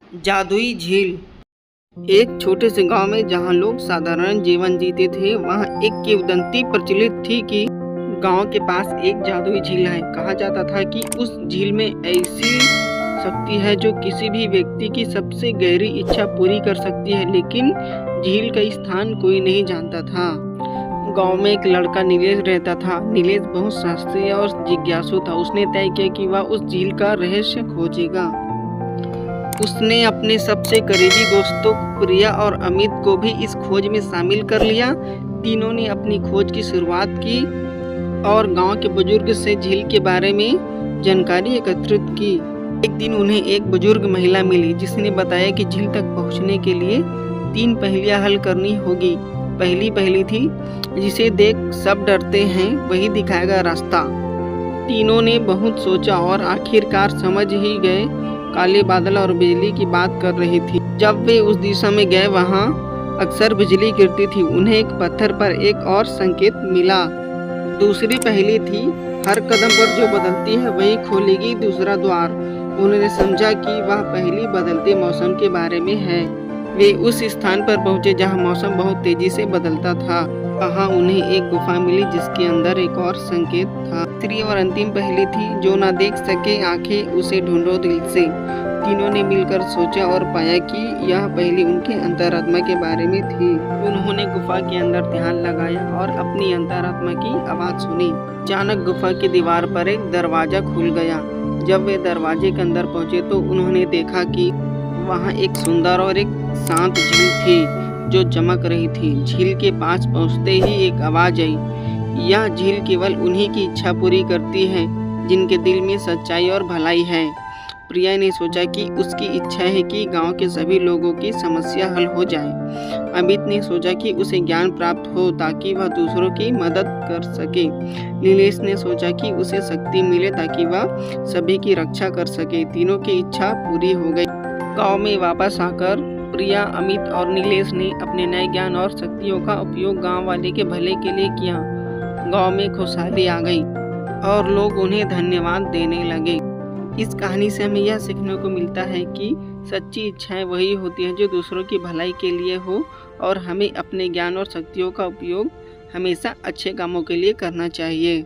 जादुई झील। एक छोटे से गांव में जहां लोग साधारण जीवन जीते थे, वहां एक किंवदंती प्रचलित थी कि गांव के पास एक जादुई झील है। कहा जाता था कि उस झील में ऐसी शक्ति है जो किसी भी व्यक्ति की सबसे गहरी इच्छा पूरी कर सकती है, लेकिन झील का स्थान कोई नहीं जानता था। गांव में एक लड़का नीलेश रहता था। नीलेश बहुत शास्त्रीय और जिज्ञासु था। उसने तय किया कि वह उस झील का रहस्य खोजेगा। उसने अपने सबसे करीबी दोस्तों प्रिया और अमित को भी इस खोज में शामिल कर लिया। तीनों ने अपनी खोज की शुरुआत की और गांव के बुजुर्ग से झील के बारे में जानकारी एकत्रित की। एक दिन उन्हें एक बुजुर्ग महिला मिली जिसने बताया कि झील तक पहुंचने के लिए 3 पहेलियां हल करनी होगी। पहली पहेली थी, जिसे देख सब डरते हैं वही दिखाएगा रास्ता। तीनों ने बहुत सोचा और आखिरकार समझ ही गए। काले बादल और बिजली की बात कर रही थी। जब वे उस दिशा में गए, वहां अक्सर बिजली गिरती थी। उन्हें एक पत्थर पर एक और संकेत मिला। दूसरी पहेली थी, हर कदम पर जो बदलती है वही खोलेगी दूसरा द्वार। उन्होंने समझा कि वह पहेली बदलते मौसम के बारे में है। वे उस स्थान पर पहुंचे जहां मौसम बहुत तेजी से बदलता था। वहां उन्हें एक गुफा मिली जिसके अंदर एक और संकेत था। तीसरी और अंतिम पहेली थी, जो ना देख सके आंखें उसे ढूंढो दिल से। तीनों ने मिलकर सोचा और पाया कि यह पहेली उनके अंतरात्मा के बारे में थी। उन्होंने गुफा के अंदर ध्यान लगाया और अपनी अंतरात्मा की आवाज सुनी। अचानक गुफा की दीवार पर एक दरवाजा खुल गया। जब वे दरवाजे के अंदर पहुंचे तो उन्होंने देखा कि वहाँ एक सुंदर और एक शांत झील थी जो चमक रही थी। झील के पास पहुंचते ही एक आवाज आई, यह झील केवल उन्हीं की इच्छा पूरी करती है जिनके दिल में सच्चाई और भलाई है। प्रिया ने सोचा कि उसकी इच्छा है कि गांव के सभी लोगों की समस्या हल हो जाए। अमित ने सोचा कि उसे ज्ञान प्राप्त हो ताकि वह दूसरों की मदद कर सके। नीलेश ने सोचा कि उसे शक्ति मिले ताकि वह सभी की रक्षा कर सके। तीनों की इच्छा पूरी हो गई। गांव में वापस आकर प्रिया, अमित और नीलेश ने अपने नए ज्ञान और शक्तियों का उपयोग गांव वाले के भले के लिए किया। गांव में खुशहाली आ गई और लोग उन्हें धन्यवाद देने लगे। इस कहानी से हमें यह सीखने को मिलता है कि सच्ची इच्छाएं वही होती हैं जो दूसरों की भलाई के लिए हो, और हमें अपने ज्ञान और शक्तियों का उपयोग हमेशा अच्छे कामों के लिए करना चाहिए।